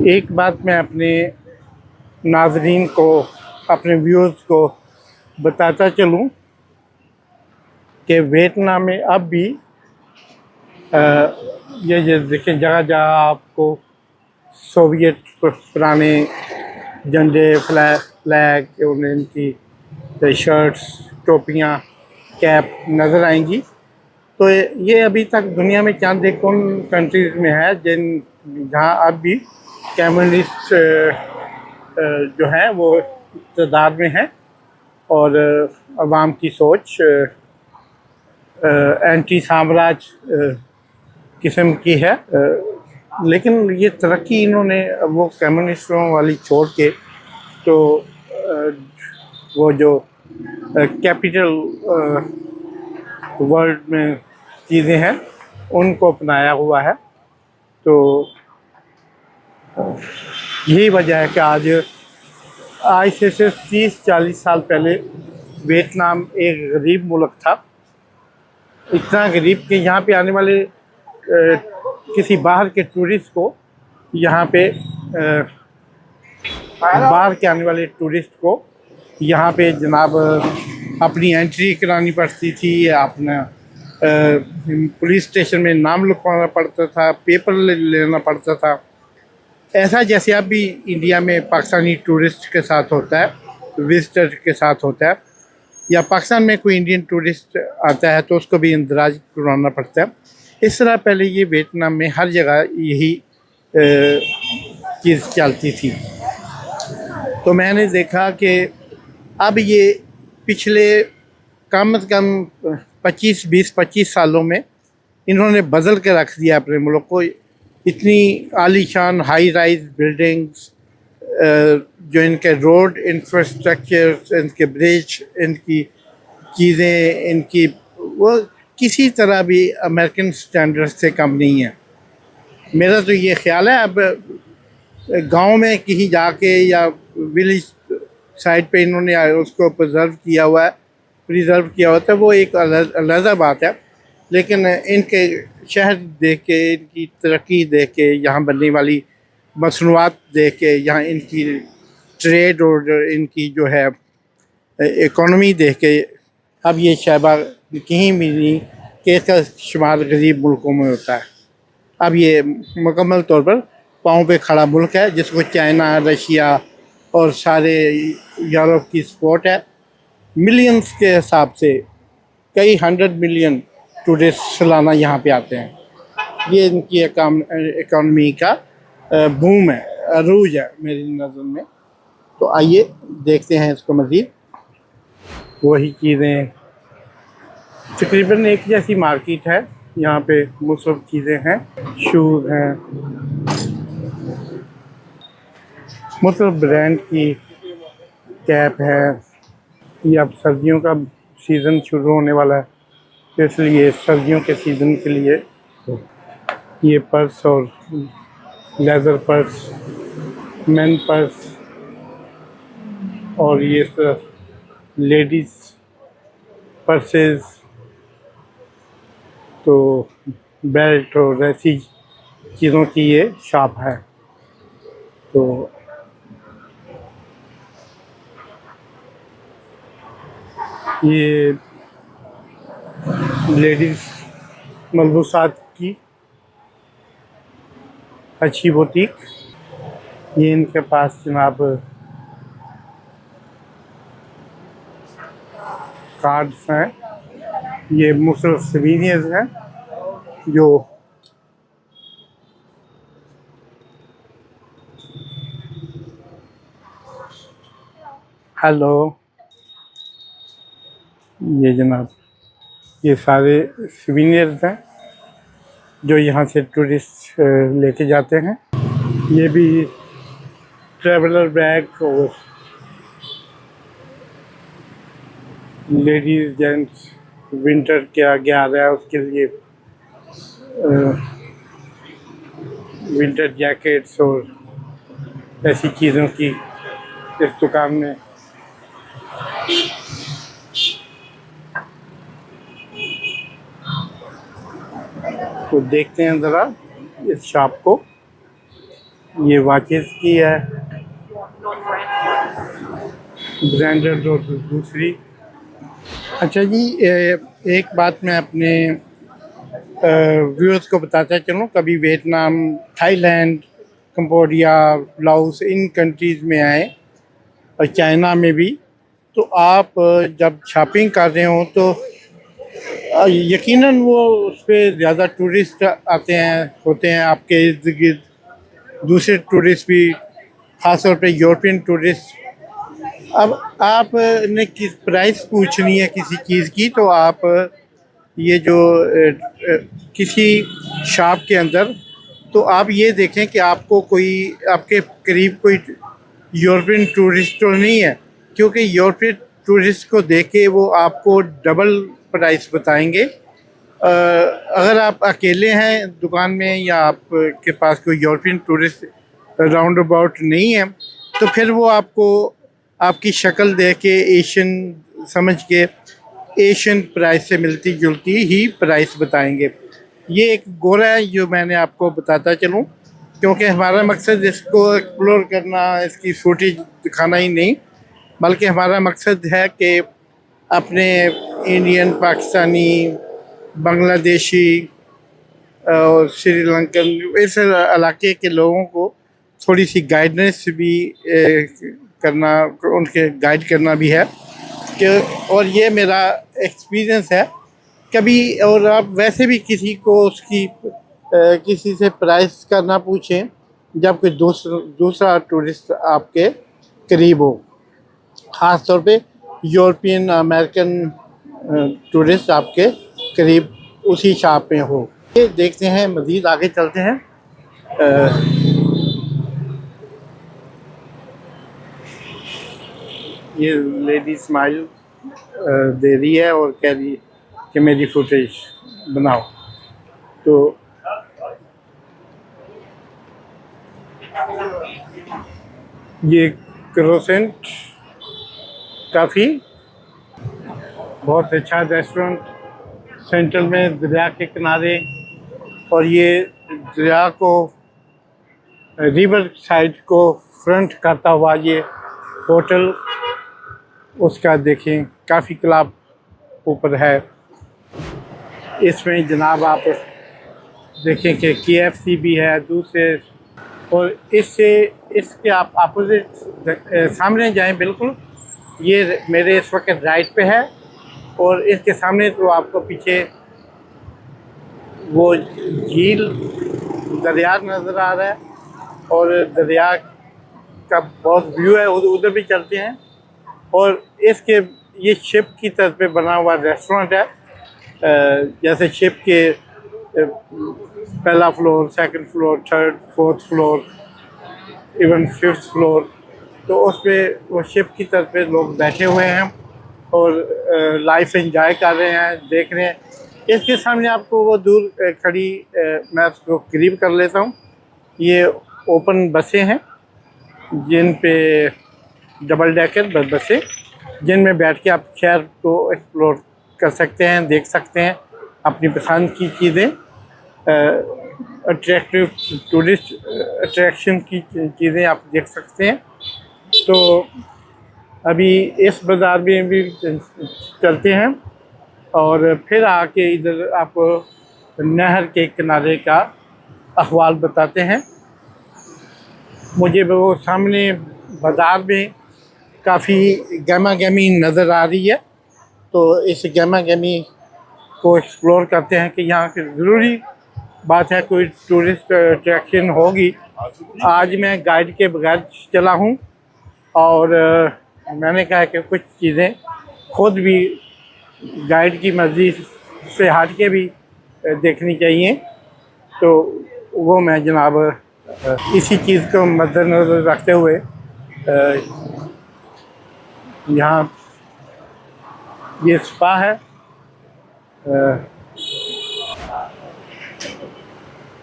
एक बात मैं अपने नाज़रीन को, अपने व्यूअर्स को बताता चलूं कि वियतनाम में अब भी ये देखें, जगह जगह आपको सोवियत पुराने झंडे, फ्लैग और इनकी शर्ट्स, टोपियाँ, कैप नज़र आएंगी। तो ये अभी तक दुनिया में चंद एक उन कंट्रीज़ में है जहाँ अब भी कम्युनिस्ट जो है वो इक़्तिदार में है और अवाम की सोच एंटी साम्राज्य किस्म की है। लेकिन ये तरक्की इन्होंने वो कम्युनिस्टों वाली छोड़ के तो वो जो कैपिटल वर्ल्ड में चीज़ें हैं उनको अपनाया हुआ है। तो यही वजह है कि आज से सिर्फ 30-40 साल पहले वियतनाम एक गरीब मुल्क था। इतना गरीब कि यहाँ पे आने वाले किसी बाहर के टूरिस्ट को यहाँ पे बाहर के आने वाले टूरिस्ट को यहाँ पे जनाब अपनी एंट्री करानी पड़ती थी, या अपना पुलिस स्टेशन में नाम लिखवाना पड़ता था, पेपर लेना पड़ता था। ऐसा जैसे अब भी इंडिया में पाकिस्तानी टूरिस्ट के साथ होता है, विजिटर के साथ होता है, या पाकिस्तान में कोई इंडियन टूरिस्ट आता है तो उसको भी इंदराज करवाना पड़ता है। इस तरह पहले ये वियतनाम में हर जगह यही चीज़ चलती थी। तो मैंने देखा कि अब ये पिछले कम से कम 20-25 सालों में इन्होंने बदल के रख दिया अपने मुल्क को। इतनी आलीशान हाई राइज बिल्डिंग्स, जो इनके रोड इंफ्रास्ट्रक्चर, इनके ब्रिज, इनकी चीज़ें, इनकी वो किसी तरह भी अमेरिकन स्टैंडर्ड से कम नहीं है। मेरा तो ये ख्याल है अब गांव में कहीं जाके या विलेज साइड पे इन्होंने उसको प्रिजर्व किया हुआ है, वो एक अलग बात है। लेकिन इनके शहर देख के, इनकी तरक्की देख के, यहाँ बनने वाली मसनूआत देख के, यहाँ इनकी ट्रेड और इनकी जो है इकोनॉमी देख के अब ये शहबा कहीं भी नहीं कि इसका शुमार गरीब मुल्कों में होता है। अब ये मुकम्मल तौर पर पाँव पे खड़ा मुल्क है जिसको चाइना, रशिया और सारे यूरोप की सपोर्ट है। मिलियंस के हिसाब से कई 100 मिलियन टूरिस्ट सालाना यहाँ पे आते हैं। ये इनकी इकॉनमी का बूम है, अरूज है मेरी नज़र में। तो आइए देखते हैं इसको मज़ीद। वही चीज़ें तकरीबन एक जैसी मार्केट है, यहाँ पे मुख्तलिफ चीज़ें हैं, शूज़ हैं, मुख्तलिफ ब्रांड की कैप है। ये अब सर्दियों का सीज़न शुरू होने वाला है, तो इसलिए सर्दियों के सीज़न के लिए ये पर्स और लेदर पर्स, मेन पर्स, और ये सिर्फ लेडीज़ पर्सेस, तो बेल्ट और ऐसी चीज़ों की ये शॉप है। तो ये लेडीज़ मलबूसात की अच्छी बुटीक, ये इनके पास जनाब कार्ड्स हैं, ये मुख्तलिफ सोवेनिर्स हैं जो हेलो, ये जनाब ये सारे सोवेनिर्स हैं जो यहाँ से टूरिस्ट लेके जाते हैं। ये भी ट्रैवलर बैग और लेडीज़ जेंट्स विंटर के आगे आ रहा है उसके लिए विंटर जैकेट्स और ऐसी चीज़ों की इस दुकान में तो देखते हैं ज़रा इस शॉप को। ये वॉचेस की है, ब्रांडेड और दूसरी। अच्छा जी, एक बात मैं अपने व्यूअर्स को बताता चलूँ, कभी वियतनाम, थाईलैंड, कंबोडिया, लाओस इन कंट्रीज़ में आए और चाइना में भी, तो आप जब शॉपिंग कर रहे हो तो यकीनन वो उस पर ज़्यादा टूरिस्ट आते हैं, होते हैं आपके इर्द गिर्द, दूसरे टूरिस्ट भी, ख़ासतौर पे यूरोपियन टूरिस्ट। अब आप ने किस प्राइस पूछनी है किसी चीज़ की, तो आप ये जो किसी शॉप के अंदर, तो आप ये देखें कि आपको कोई आपके करीब कोई यूरोपियन टूरिस्ट तो नहीं है, क्योंकि यूरोपियन टूरिस्ट को देख के वो आपको डबल प्राइस बताएंगे। अगर आप अकेले हैं दुकान में या आपके पास कोई यूरोपियन टूरिस्ट राउंड अबाउट नहीं है, तो फिर वो आपको आपकी शक्ल देख के एशियन समझ के एशियन प्राइस से मिलती जुलती ही प्राइस बताएंगे। ये एक गोरा है जो मैंने आपको बताता चलूँ, क्योंकि हमारा मकसद इसको एक्सप्लोर करना, इसकी फुटेज दिखाना ही नहीं, बल्कि हमारा मकसद है कि अपने इंडियन, पाकिस्तानी, बांग्लादेशी और श्रीलंकन इस इलाके के लोगों को थोड़ी सी गाइडेंस भी करना, उनके गाइड करना भी है कि, और ये मेरा एक्सपीरियंस है कभी। और आप वैसे भी किसी को उसकी किसी से प्राइस का ना पूछें जब कोई दूसरा टूरिस्ट आपके करीब हो, ख़ास तौर पे यूरोपियन अमेरिकन टूरिस्ट आपके करीब उसी शॉप में हो। ये देखते हैं, मज़ीद आगे चलते हैं। ये लेडी स्माइल दे रही है और कह रही है कि मेरी फुटेज बनाओ। तो ये क्रोसेंट काफ़ी बहुत अच्छा रेस्टोरेंट, सेंट्रल में दरिया के किनारे, और ये दरिया को, रिवर साइड को फ्रंट करता हुआ ये होटल, उसका देखें काफ़ी क्लब ऊपर है। इसमें जनाब आप देखें कि KFC भी है दूसरे, और इसके आप अपोजिट सामने जाएं, बिल्कुल ये मेरे इस वक्त राइट पे है, और इसके सामने तो आपको पीछे वो झील, दरिया नज़र आ रहा है, और दरिया का बहुत व्यू है, उधर भी चलते हैं। और इसके ये शिप की तरफ पे बना हुआ रेस्टोरेंट है, जैसे शिप के पहला floor, second floor, third, fourth floor, even fifth floor, तो उस पर वो शिप की तरफ पे लोग बैठे हुए हैं और लाइफ एंजॉय कर रहे हैं, देख रहे हैं। इसके सामने आपको वो दूर खड़ी, मैं उसको करीब कर लेता हूँ, ये ओपन बसें हैं जिन पे डबल डेकर बसें, जिनमें बैठ के आप शहर को एक्सप्लोर कर सकते हैं, देख सकते हैं अपनी पसंद की चीज़ें, अट्रैक्टिव टूरिस्ट अट्रैक्शन की चीज़ें आप देख सकते हैं। तो अभी इस बाज़ार में भी चलते हैं और फिर आके इधर आपको नहर के किनारे का अहवाल बताते हैं। मुझे वो सामने बाज़ार में काफ़ी गहमा गहमी नज़र आ रही है, तो इस गहमा गहमी को एक्सप्लोर करते हैं कि यहाँ की ज़रूरी बात है कोई टूरिस्ट अट्रैक्शन होगी। आज मैं गाइड के बगैर चला हूँ और मैंने कहा कि कुछ चीज़ें खुद भी गाइड की मर्ज़ी से हट के भी देखनी चाहिए, तो वो मैं जनाब इसी चीज़ को मद्देनज़र रखते हुए यहाँ ये स्पा है,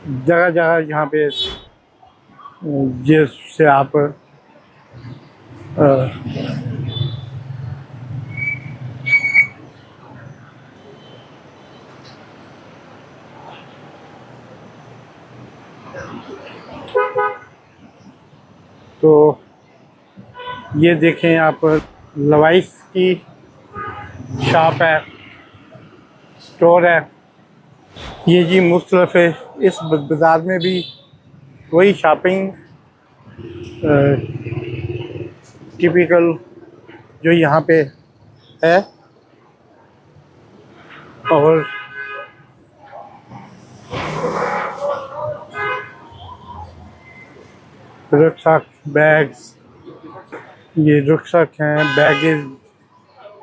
जगह जगह यहाँ पे जिससे आप तो ये देखें यहाँ पर लवाइस की शॉप है, स्टोर है। ये जी मुख्तलिफ है। इस बाज़ार में भी वही शॉपिंग टिपिकल जो यहाँ पे है। और रुकसाक, बैग्स, ये रुकसाक हैं, बैगेज,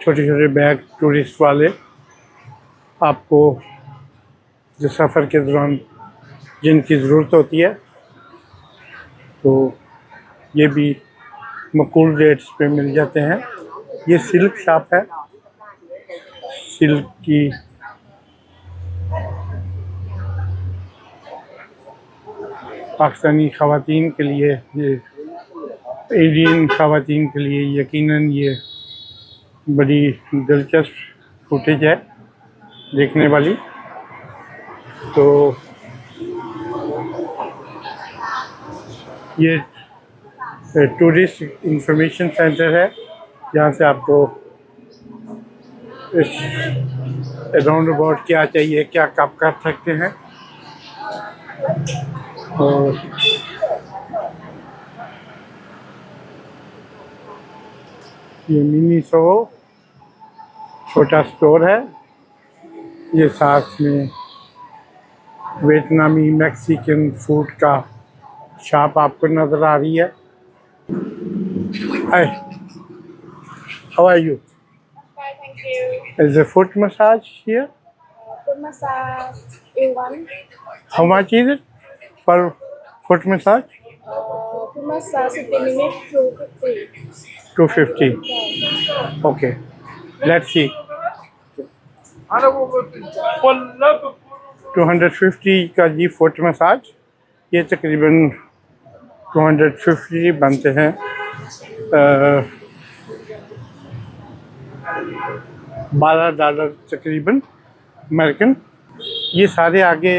छोटे छोटे बैग टूरिस्ट वाले, आपको जो सफ़र के दौरान जिनकी ज़रूरत होती है, तो ये भी मकूल रेट्स पे मिल जाते हैं। ये सिल्क शॉप है, सिल्क की पाकिस्तानी ख़वातीन के लिए, ये इंडियन ख़वातीन के लिए यकीनन ये बड़ी दिलचस्प फुटेज है देखने वाली। तो ये टूरिस्ट इंफॉर्मेशन सेंटर है, जहाँ से आपको इस राउंड अबाउट क्या चाहिए, क्या कब कर सकते हैं। और ये मिनी सो छोटा स्टोर है। ये साथ में वियतनामी मैक्सिकन फूड का शॉप आपको नज़र आ रही है। Hi, how are you? Hi, thank you. Is a foot massage here? Foot massage in one. How much is it for foot massage? Foot massage 60 minutes 250. 250. Okay, let's see. 250 का जी foot massage. ये तकरीबन 250 बनते हैं $12 तकरीबन American. ये सारे आगे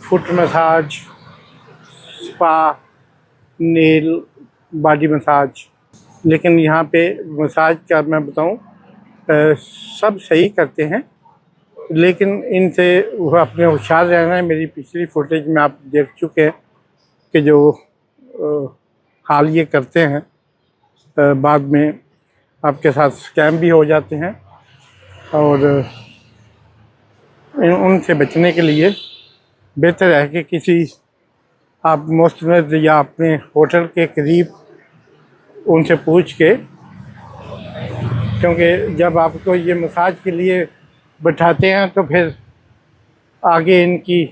foot massage, spa, nail, body massage. लेकिन यहाँ पे मसाज का मैं बताऊँ, सब सही करते हैं, लेकिन इनसे वो अपने होशियार रहना है। मेरी पिछली फुटेज में आप देख चुके हैं कि जो हाल ये करते हैं, बाद में आपके साथ स्कैम भी हो जाते हैं। और उनसे बचने के लिए बेहतर है कि किसी आप मुस्तनद या अपने होटल के करीब उनसे पूछ के, क्योंकि जब आपको ये मसाज के लिए बैठाते हैं तो फिर आगे इनकी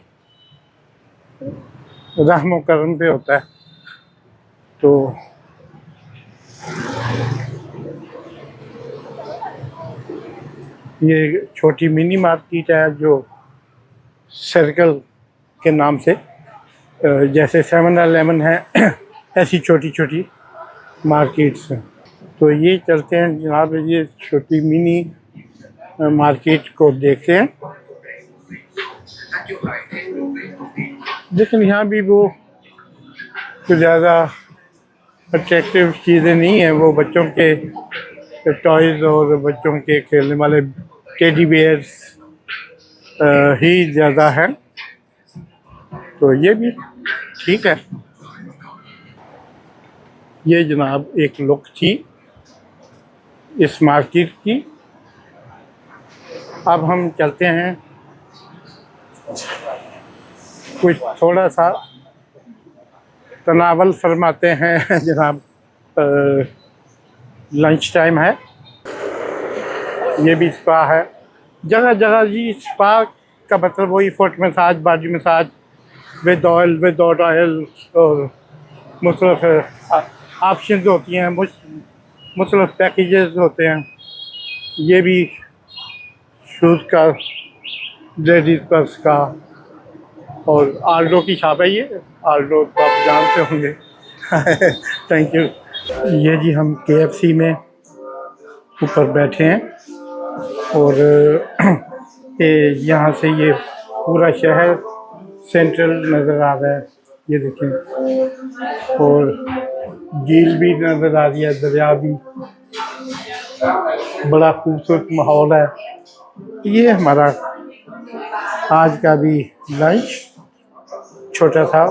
रहम करम पे होता है। तो ये छोटी मिनी मार्केट है जो सर्कल के नाम से, जैसे 7-Eleven है ऐसी छोटी छोटी मार्केट्स हैं। तो ये चलते हैं जनाब, ये छोटी मिनी मार्केट को देखते हैं। लेकिन यहाँ भी वो कुछ ज़्यादा अट्रैक्टिव चीज़ें नहीं हैं। वो बच्चों के टॉयज़ और बच्चों के खेलने वाले टेडी बेयर्स ही ज़्यादा हैं। तो ये भी ठीक है। ये जनाब एक लुक थी इस मार्केट की। अब हम चलते हैं, कुछ थोड़ा सा तनावल फरमाते हैं जनाब। लंच टाइम है। ये भी स्पा है, जगह जगह जी स्पा का मतलब वही foot massage, body massage with oil, without oil, और मुख्तलिफ ऑप्शन होती हैं, मुख्तलिफ पैकेजेस होते हैं। ये भी शूज़ का, लेडीज़ पर्स का, और आल्डो की शॉप है। ये आल्डो तो आप जानते होंगे। Thank you. ये जी हम KFC में ऊपर बैठे हैं, और यहाँ से ये पूरा शहर सेंट्रल नज़र आ रहा है। ये देखें, और झील भी नज़र आ रही है, दरिया भी, बड़ा खूबसूरत माहौल है। ये हमारा आज का भी लंच छोटा सा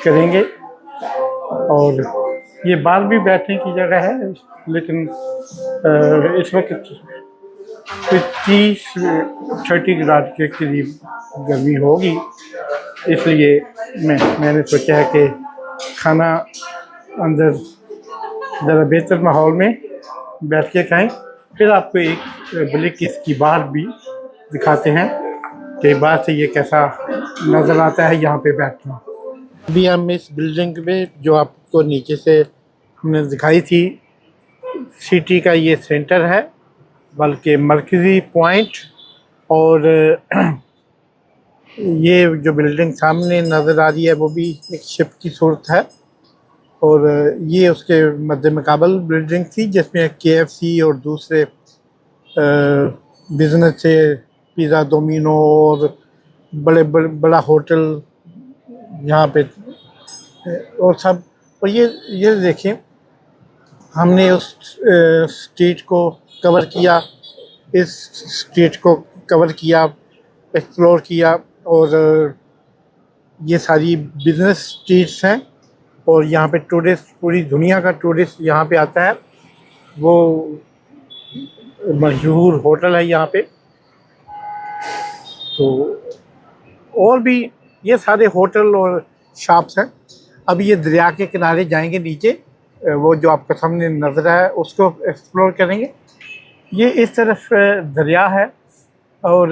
करेंगे, और ये बाहर भी बैठने की जगह है, लेकिन इस वक्त 30 ग्राड के करीब गर्मी होगी, इसलिए मैंने सोचा है कि खाना अंदर ज़रा बेहतर माहौल में बैठ के खाएं। फिर आपको एक ब्लिक इसकी बाहर भी दिखाते हैं कि बाहर से ये कैसा नज़र आता है यहाँ पे बैठना। अभी हम इस बिल्डिंग में, जो आपको नीचे से हमने दिखाई थी, सिटी का ये सेंटर है, बल्कि मरकज़ी पॉइंट। और ये जो बिल्डिंग सामने नज़र आ रही है वो भी एक शिप की सूरत है, और ये उसके मद्दे मुकाबल बिल्डिंग थी जिसमें KFC और दूसरे बिज़नेस थे, पिज़्ज़ा, डोमिनो और बड़ा होटल यहाँ पे और सब। और ये देखिए, हमने उस स्ट्रीट को कवर किया, इस स्ट्रीट को कवर किया, एक्सप्लोर किया, और ये सारी बिज़नेस स्ट्रीट्स हैं, और यहाँ पे टूरिस्ट, पूरी दुनिया का टूरिस्ट यहाँ पे आता है। वो मशहूर होटल है यहाँ पे। तो और भी ये सारे होटल और शॉप्स हैं। अब ये दरिया के किनारे जाएंगे नीचे, वो जो आपके सामने नज़र है उसको एक्सप्लोर करेंगे। ये इस तरफ दरिया है, और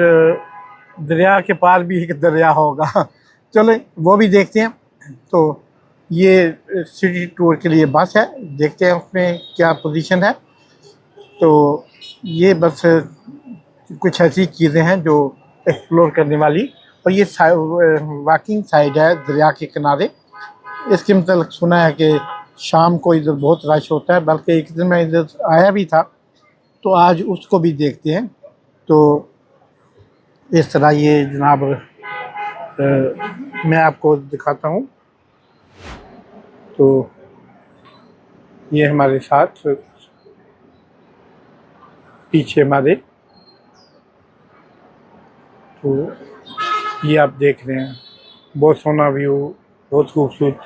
दरिया के पार भी एक दरिया होगा। चलो वो भी देखते हैं। तो ये सिटी टूर के लिए बस है, देखते हैं उसमें क्या पोजीशन है। तो ये बस कुछ ऐसी चीज़ें हैं जो एक्सप्लोर करने वाली, और ये वॉकिंग साइड है दरिया के किनारे। इसके मतलब सुना है कि शाम को इधर बहुत रश होता है, बल्कि एक दिन मैं इधर आया भी था, तो आज उसको भी देखते हैं। तो इस तरह ये जनाब मैं आपको दिखाता हूँ। तो ये हमारे साथ पीछे हमारे, तो ये आप देख रहे हैं, बहुत सोना व्यू, बहुत खूबसूरत